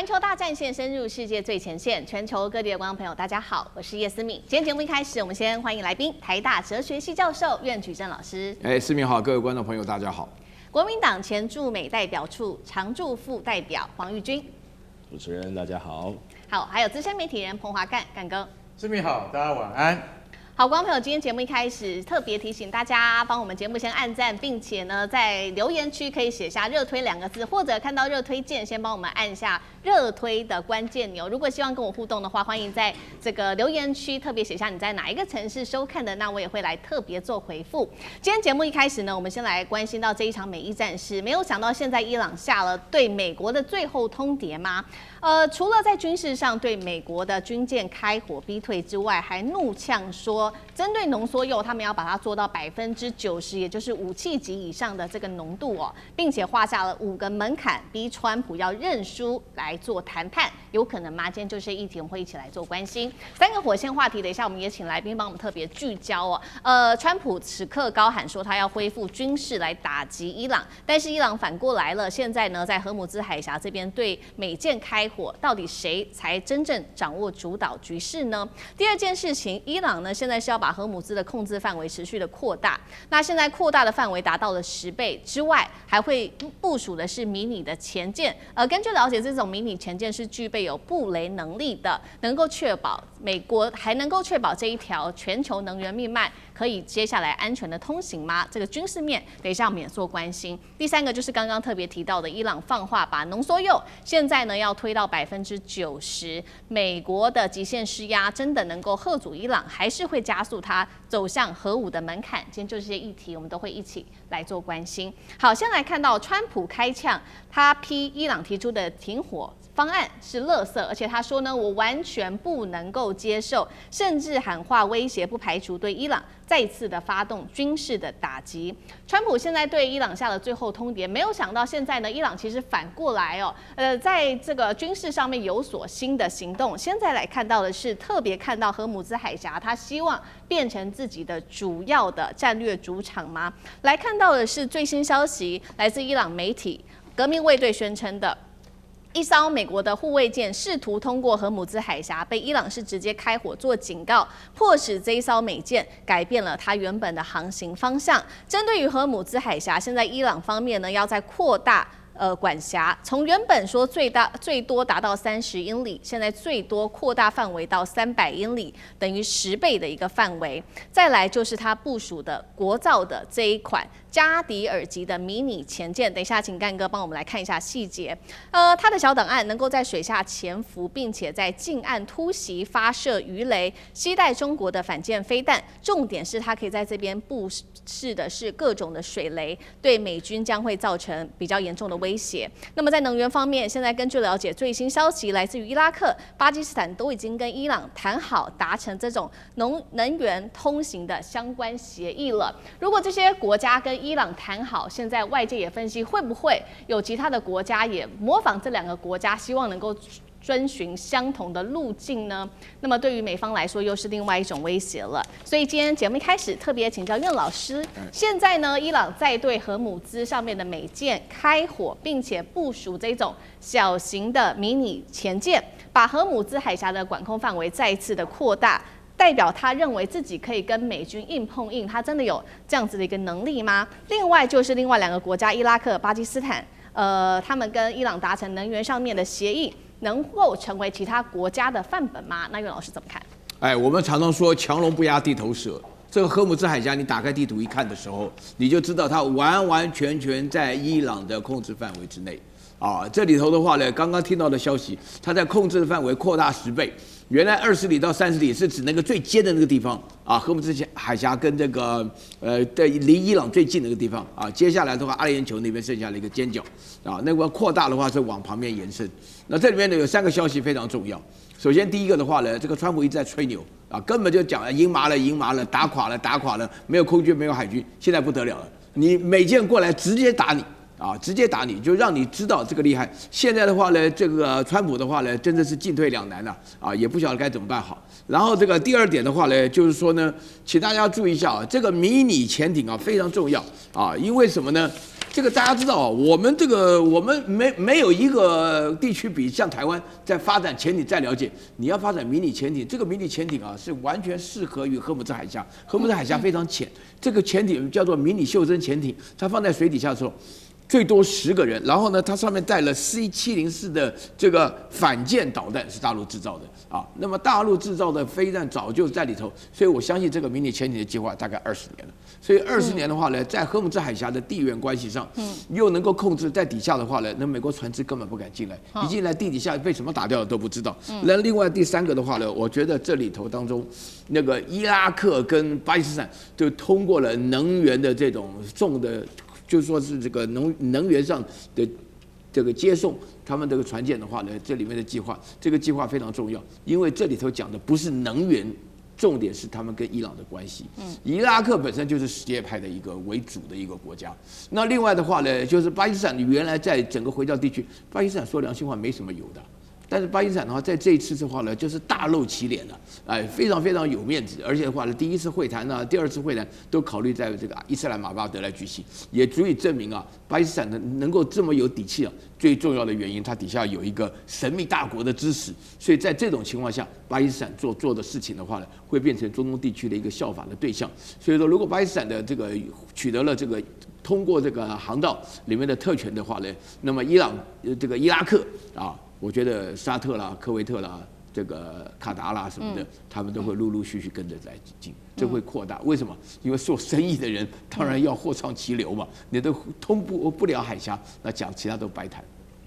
環球大戰線深入世界最前線，全球各地的觀眾朋友，大家好，我是葉思敏。今天節目一開始，我們先歡迎來賓，台大哲學系教授苑舉正老師。思敏好，各位觀眾朋友，大家好。國民黨前駐美代表處常駐副代表黃玉軍。主持人大家好。好，還有資深媒體人彭華幹哥。思敏好，大家晚安。好，觀眾朋友，今天節目一開始特別提醒大家，幫我們節目先按讚，並且呢，在留言區可以寫下"熱推"2個字，或者看到熱推鍵，先幫我們按下熱推的關鍵鈕。如果希望跟我互動的話，歡迎在這個留言區特別寫下你在哪一個城市收看的，那我也會來特別做回復。今天節目一開始呢，我們先來關心到這一場美伊戰事。沒有想到現在伊朗下了對美國的最後通牒嗎？除了在軍事上對美國的軍艦開火逼退之外，還怒嗆說，針對濃縮鈾，他們要把它做到90%，也就是武器級以上的這個濃度哦，並且畫下了5個門檻，逼川普要認輸來做談判，有可能嗎？今天就這議題，我們會一起來做關心。3個火線話題，等一下我們也請來賓幫我們特別聚焦哦。川普此刻高喊說他要恢復軍事來打擊伊朗，但是伊朗反過來了，現在呢在荷姆茲海峽這邊對美艦開火，到底誰才真正掌握主導局勢呢？第二件事情，伊朗呢现在是要把荷姆茲的控制範圍持續的擴大，那現在擴大的範圍達到了10倍之外，還會部署的是迷你的潛艦。根據了解，這種迷你潛艦是具備有布雷能力的，能夠確保美國還能夠確保這一條全球能源命脈可以接下來安全的通行嗎？這個軍事面，等一下我們也做關心。第3個就是剛剛特別提到的，伊朗放話把濃縮鈾現在呢要推到90%，美國的極限施壓真的能夠嚇阻伊朗，還是會加速它走向核武的門檻？今天就這些議題，我們都會一起來做關心。好，先來看到川普開嗆，他批伊朗提出的停火方案是垃圾，而且他說呢，我完全不能夠接受，甚至喊話威脅，不排除對伊朗再次的發動軍事的打擊。川普現在對伊朗下了最後通牒，沒有想到現在呢，伊朗其實反過來哦，在這個軍事上面有所新的行動。現在來看到的是，特別看到荷姆茲海峽，他希望變成自己的主要的戰略主場嗎？來看到的是最新消息，來自伊朗媒體革命衛隊宣稱的。一艘美國的護衛艦試圖通過荷姆茲海峽，被伊朗是直接開火做警告，迫使這一艘美艦改變了它原本的航行方向。針對於荷姆茲海峽，現在伊朗方面呢要再擴大管轄，從原本說最多達到30英里，現在最多擴大範圍到300英里，等於10倍的一個範圍。再來就是它部署的國造的這一款加迪爾級的迷你潛艦，等一下請幹哥幫我們來看一下細節。它的小檔案能夠在水下潛伏，並且在近岸突襲發射魚雷，攜帶中國的反艦飛彈。重點是它可以在這邊布置的是各種的水雷，對美軍將會造成比較嚴重的威脅。那麼在能源方面，現在根據了解最新消息，來自於伊拉克、巴基斯坦都已經跟伊朗談好，達成這種能源通行的相關協議了。如果這些國家跟伊朗談好，現在外界也分析，會不會有其他的國家也模仿這2個國家，希望能夠遵循相同的路徑呢？那麼對於美方來說，又是另外一種威脅了。所以今天節目一開始特別請教苑老師，現在呢，伊朗在對荷姆茲上面的美艦開火，並且部署這種小型的迷你潛艦，把荷姆茲海峽的管控範圍再一次的擴大。代表他認為自己可以跟美軍硬碰硬，他真的有這樣子的一個能力嗎？另外就是另外2個國家，伊拉克、巴基斯坦，他們跟伊朗達成能源上面的協議，能夠成為其他國家的範本嗎？那苑老師怎麼看？我們常常說強龍不壓地頭蛇，這個荷姆茲海峽，你打開地圖一看的時候，你就知道它完完全全在伊朗的控制範圍之內。這裡頭的話呢，剛剛聽到的消息，它在控制的範圍擴大10倍。原來20里到30里是指那個最尖的那個地方啊，荷姆茲海峽跟這個離伊朗最近的那個地方啊。接下來的話，阿聯酋那邊剩下了一個尖角啊，那個擴大的話是往旁邊延伸。那這裡面呢有3個消息非常重要。首先第一個的話呢，這個川普一直在吹牛啊，根本就講贏麻了，打垮了，沒有空軍，沒有海軍，現在不得了了，你美艦過來直接打你。直接打你，就讓你知道這個厲害。現在的話呢，這個川普的話呢，真的是進退兩難了也不曉得該怎麼辦好。然後這個第2點的話呢，就是說呢，請大家注意一下這個迷你潛艇非常重要因為什麼呢？這個大家知道啊，我們沒有一個地區比像台灣在發展潛艇再了解。你要發展迷你潛艇，這個迷你潛艇啊是完全適合於荷姆兹海峽。荷姆茲海峽非常淺，這個潛艇叫做迷你袖珍潛艇，它放在水底下的時候，最多10個人。然後呢，它上面帶了 C704的這個反艦導彈，是大陸制造的啊。那麼大陸制造的飛彈早就在裡頭，所以我相信這個迷你潛艇的計劃大概20年了。所以20年的話呢，在荷姆茲海峽的地緣關係上，又能夠控制在底下的話呢，那美國船只根本不敢進來，一進來地底下被什麼打掉了都不知道。那另外第3個的話呢，我覺得這裡頭當中，那個伊拉克跟巴基斯坦就通過了能源的這種重的，就是說是這個能源上的這個接送他們這個船艦的話呢，這裡面的計劃，這個計劃非常重要，因為這裡頭講的不是能源。重點是他們跟伊朗的關係。伊拉克本身就是什葉派的一個為主的一個國家。那另外的話呢，就是巴基斯坦原來在整個回教地區，巴基斯坦說良心話沒什麼油的。但是巴基斯坦的話，在這一次的話呢，就是大露其臉了，哎，非常非常有面子，而且的話呢，第一次會談呢，第2次會談都考慮在這個伊斯蘭馬巴德來舉行，也足以證明啊，巴基斯坦能夠這麼有底氣啊，最重要的原因，它底下有一個神秘大國的支持，所以在這種情況下，巴基斯坦做的事情的話呢，會變成中東地區的一個效法的對象。所以說，如果巴基斯坦的這個取得了這個通過這個航道裡面的特權的話呢，那麼伊拉克啊。我覺得沙特啦、科威特啦、這個卡達啦什麼的，他們都會陸陸續續跟着來進，這會擴大。為什麼？因為做生意的人當然要貨暢其流嘛，你都通不了海峽，那講其他都白談。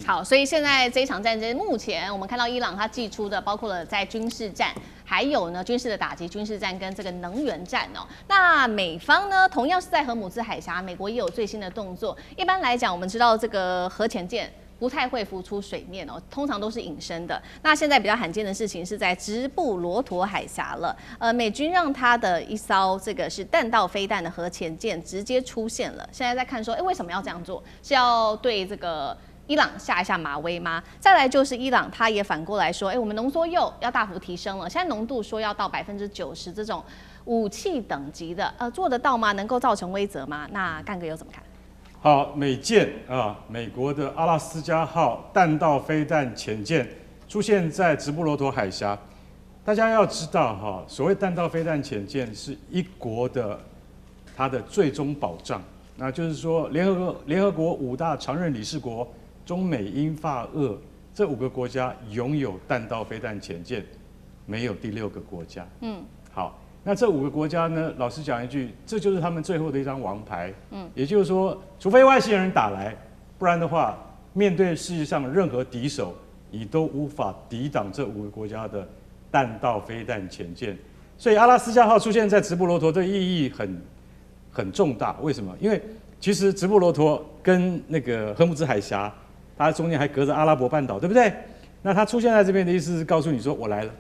好，所以現在這一場戰爭，目前我們看到伊朗它祭出的，包括了在軍事戰，還有呢軍事的打擊、軍事戰跟這個能源戰哦。那美方呢，同樣是在荷姆茲海峽，美國也有最新的動作。一般來講，我們知道這個核潛艦不太會浮出水面哦，通常都是隱身的。那現在比較罕見的事情是在直布羅陀海峽了，美軍讓他的一艘這個是彈道飛彈的核潛艦直接出現了。現在在看說，為什麼要這樣做？是要對這個伊朗下一下馬威嗎？再來就是伊朗，他也反過來說，我們濃縮鈾要大幅提升了，現在濃度說要到90%，這種武器等級的，做得到嗎？能夠造成威懾嗎？那幹哥又怎麼看？好，美艦啊，美國的阿拉斯加號彈道飛彈潛艦出現在直布羅陀海峽。大家要知道哈，所謂彈道飛彈潛艦是一國的它的最終保障，那就是說聯合國5大常任理事國中美英法俄這5個國家擁有彈道飛彈潛艦，沒有第6個國家。好。那這5個國家呢？老實講一句，這就是他們最後的一張王牌。也就是說，除非外星人打來，不然的話，面對世界上任何敵手，你都無法抵擋這5個國家的彈道飛彈潛艦。所以阿拉斯加號出現在直布羅陀，這意義很重大。為什麼？因為其實直布羅陀跟那個荷姆茲海峽，它中間還隔着阿拉伯半島，對不對？那它出現在這邊的意思是告訴你說，我來了。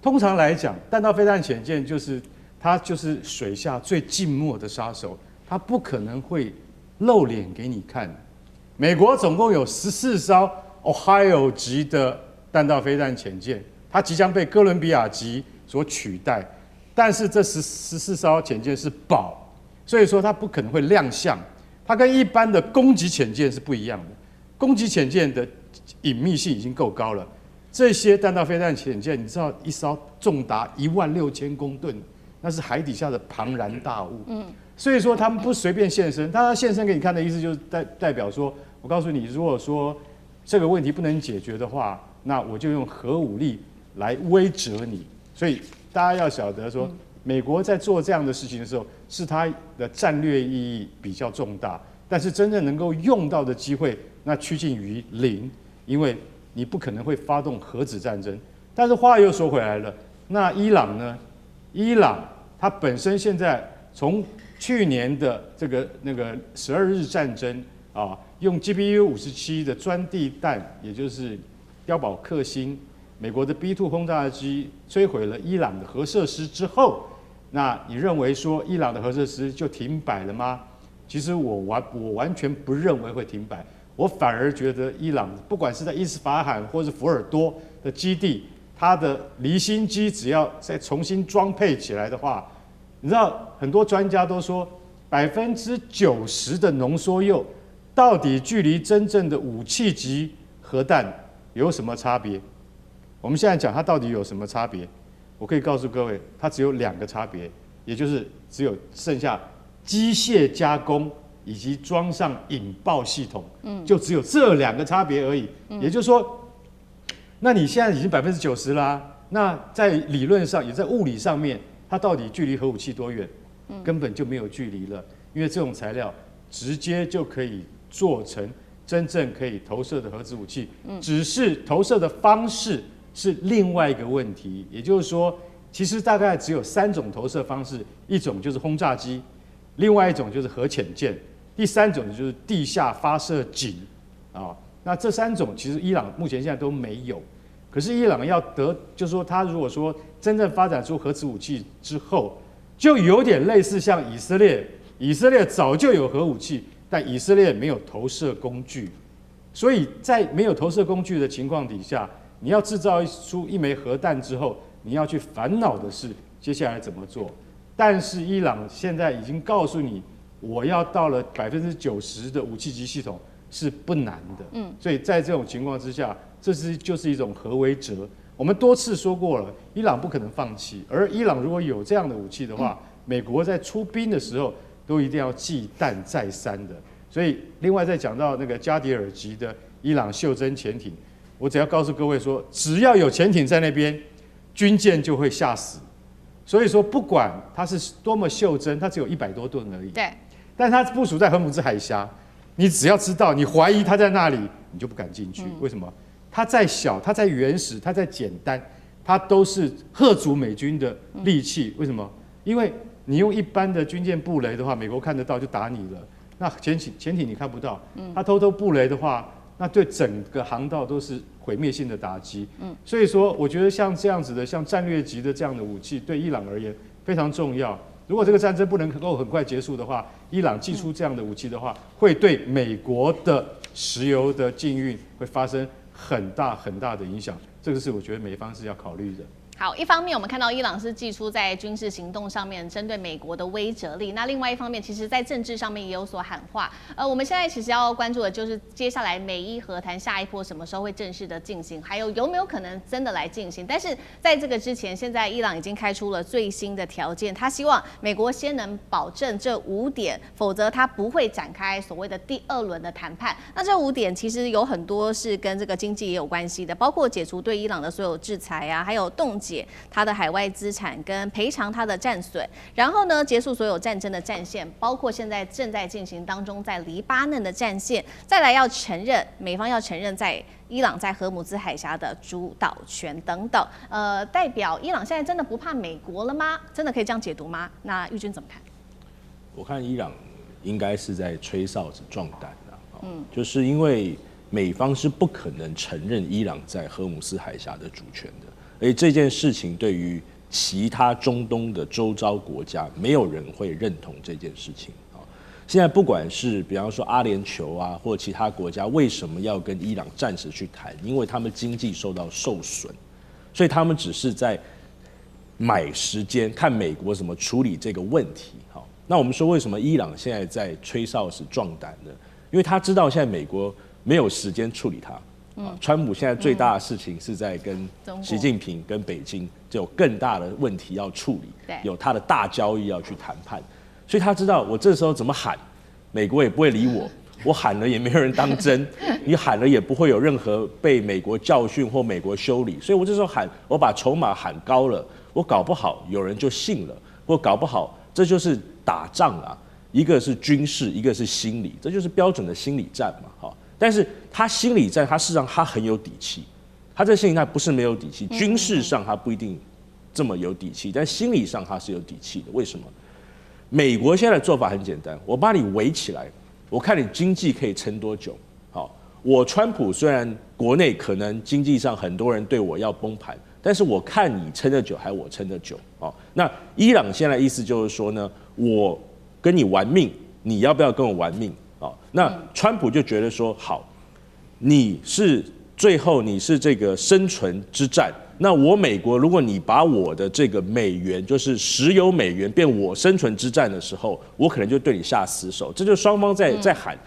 通常來講，彈道飛彈潛艦它就是水下最靜默的殺手，它不可能會露臉給你看。美國總共有14艘 Ohio 級的彈道飛彈潛艦，它即將被哥倫比亞級所取代。但是這14艘潛艦是寶，所以說它不可能會亮相。它跟一般的攻擊潛艦是不一樣的，攻擊潛艦的隱秘性已經夠高了。這些彈道飛彈潛艦，你知道一艘重達16000公噸，那是海底下的龐然大物。所以說他們不隨便現身，他現身給你看的意思就是代表說，我告訴你，如果說這個問題不能解決的話，那我就用核武力來威懾你。所以大家要曉得說，美國在做這樣的事情的時候，是它的戰略意義比較重大，但是真正能夠用到的機會，那趨近於0，因為你不可能會發動核子戰爭。但是話又說回來了，那伊朗呢？伊朗它本身現在從去年的那個12日戰爭啊，用 GBU-57的鑽地彈，也就是碉堡克星，美國的 B-2 轟炸機摧毀了伊朗的核設施之後，那你認為說伊朗的核設施就停擺了嗎？其實我完全不認為會停擺。我反而覺得伊朗不管是在伊斯法罕或是福爾多的基地，它的離心機只要再重新裝配起來的話，你知道很多專家都說， 90%的濃縮鈾，到底距離真正的武器級核彈有什麼差別？我們現在講它到底有什麼差別？我可以告訴各位，它只有2個差別，也就是只有剩下機械加工以及裝上引爆系統，就只有這2個差別而已。也就是說，那你現在已經90%啦，那在理論上也在物理上面，它到底距離核武器多遠？根本就沒有距離了，因為這種材料直接就可以做成真正可以投射的核子武器，只是投射的方式是另外一個問題。也就是說，其實大概只有3種投射方式，一種就是轟炸機，另外一種就是核潛艦，第3種就是地下發射井啊。那這3種其實伊朗目前現在都沒有，可是伊朗要就是說他如果說真正發展出核子武器之後，就有點類似像以色列，以色列早就有核武器，但以色列沒有投射工具，所以在沒有投射工具的情況底下，你要製造出一枚核彈之後，你要去煩惱的是接下來怎麼做。但是伊朗現在已經告訴你，我要到了90%的武器級系統是不難的，所以在這種情況之下，就是一種核威慑。我們多次說過了，伊朗不可能放棄，而伊朗如果有這樣的武器的話，美國在出兵的時候都一定要忌憚再三的。所以，另外再講到那個加迪爾級的伊朗袖珍潛艇，我只要告訴各位說，只要有潛艇在那邊，軍艦就會嚇死。所以說，不管它是多麼袖珍，它只有100多噸而已。對。但它部署在荷姆茲海峽，你只要知道，你懷疑它在那裡，你就不敢進去。為什麼？它再小，它再原始，它再簡單，它都是嚇阻美軍的利器。為什麼？因為你用一般的軍艦布雷的話，美國看得到就打你了。那潛艇你看不到，它偷偷布雷的話，那對整個航道都是毀滅性的打擊。所以說，我覺得像這樣子的，像戰略級的這樣的武器，對伊朗而言非常重要。如果這個戰爭不能夠很快結束的話，伊朗祭出這樣的武器的話，會對美國的石油的禁運會發生很大很大的影響，這個是我覺得美方是要考慮的。好，一方面我們看到伊朗是祭出在軍事行動上面針對美國的威懾力，那另外一方面，其實在政治上面也有所喊話。我們現在其實要關注的就是接下來美伊和談下一波什麼時候會正式的進行，還有沒有可能真的來進行。但是在這個之前，現在伊朗已經開出了最新的條件，他希望美國先能保證這5點，否則他不會展開所謂的第2輪的談判。那這5點其實有很多是跟這個經濟也有關係的，包括解除對伊朗的所有制裁啊，還有凍結他的海外資產跟賠償他的戰損，然後呢，結束所有戰爭的戰線，包括現在正在進行當中在黎巴嫩的戰線，再來要承認美方要承認在伊朗在荷姆茲海峽的主導權等等，代表伊朗現在真的不怕美國了嗎？真的可以這樣解讀嗎？那玉君怎麼看？我看伊朗應該是在吹哨子壯膽的，就是因為美方是不可能承認伊朗在荷姆斯海峽的主權的。而這件事情對於其他中東的周遭國家，沒有人會認同這件事情啊。現在不管是比方說阿聯酋啊，或其他國家，為什麼要跟伊朗暫時去談？因為他們經濟受損，所以他們只是在買時間，看美國怎麼處理這個問題。好，那我們說為什麼伊朗現在在吹哨子壯膽呢？因為他知道現在美國沒有時間處理它。川普現在最大的事情是在跟習近平、跟北京就有更大的問題要處理，有他的大交易要去談判，所以他知道我這時候怎麼喊，美國也不會理我，我喊了也沒有人當真，你喊了也不會有任何被美國教訓或美國修理，所以我這時候喊，我把籌碼喊高了，我搞不好有人就信了，或搞不好這就是打仗啊，一個是軍事，一個是心理，這就是標準的心理戰嘛，好。但是他心理戰，他事實上他很有底氣，他這心理戰不是沒有底氣，軍事上他不一定這麼有底氣，但心理上他是有底氣的。為什麼？美國現在的做法很簡單，我把你圍起來，我看你經濟可以撐多久。好，我川普雖然國內可能經濟上很多人對我要崩盤，但是我看你撐得久還我撐得久。好，那伊朗現在的意思就是說呢，我跟你玩命，你要不要跟我玩命？那川普就覺得說，好，你是最後你是這個生存之戰，那我美國，如果你把我的這個美元，就是石油美元變我生存之戰的時候，我可能就對你下死手。這就是雙方在喊，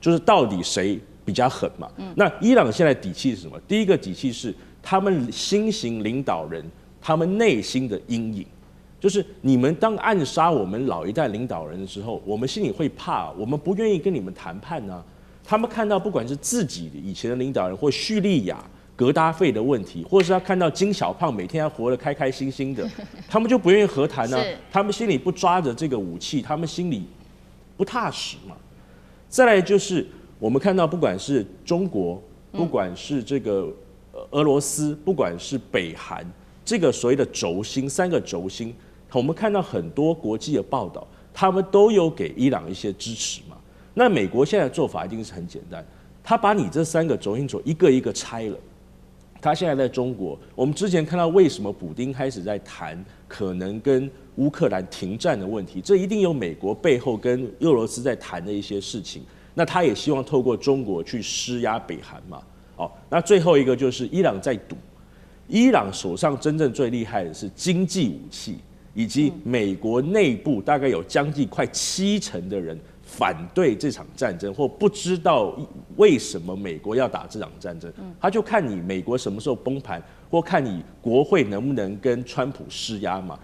就是到底誰比較狠嘛。那伊朗現在底氣是什麼？第一個底氣是他們新型領導人他們內心的陰影，就是你們當暗殺我們老一代領導人的時候，我們心裡會怕，我們不願意跟你們談判啊。他們看到不管是自己以前的領導人或敘利亞格達費的問題，或者是他看到金小胖每天要活得開開心心的，他們就不願意和談啊。他們心裡不抓着這個武器，他們心裡不踏實嘛。再來就是我們看到，不管是中國，不管是這個俄羅斯，不管是北韓，這個所謂的軸心3個軸心，我們看到很多國際的報道，他們都有給伊朗一些支持嘛。那美國現在的做法一定是很簡單，他把你這3個軸心一個一個拆了。他現在在中國，我們之前看到為什麼普丁開始在談可能跟烏克蘭停戰的問題，這一定有美國背後跟俄羅斯在談的一些事情。那他也希望透過中國去施壓北韓嘛。那最後一個就是伊朗在賭，伊朗手上真正最厲害的是經濟武器，以及美國內部大概有將近快70%的人反對這場戰爭，或不知道為什麼美國要打這場戰爭，他就看你美國什麼時候崩盤，或看你國會能不能跟川普施壓嘛。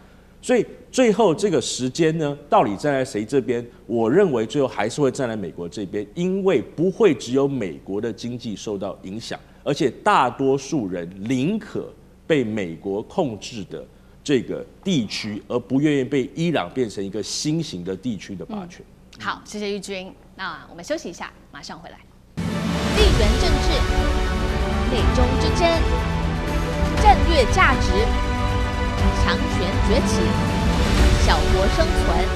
所以最後這個時間呢，到底站在誰這邊？我認為最後還是會站在美國這邊，因為不會只有美國的經濟受到影響，而且大多數人寧可被美國控制的這個地區，而不願意被伊朗變成一個新型的地區的霸權。好，謝謝玉軍。那我們休息一下，馬上回来。地緣政治、美中之爭、戰略價值、強權崛起、小國生存，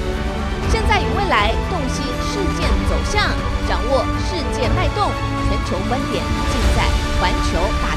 現在與未來洞悉事件走向，掌握世界脈動，全球觀點盡在環球大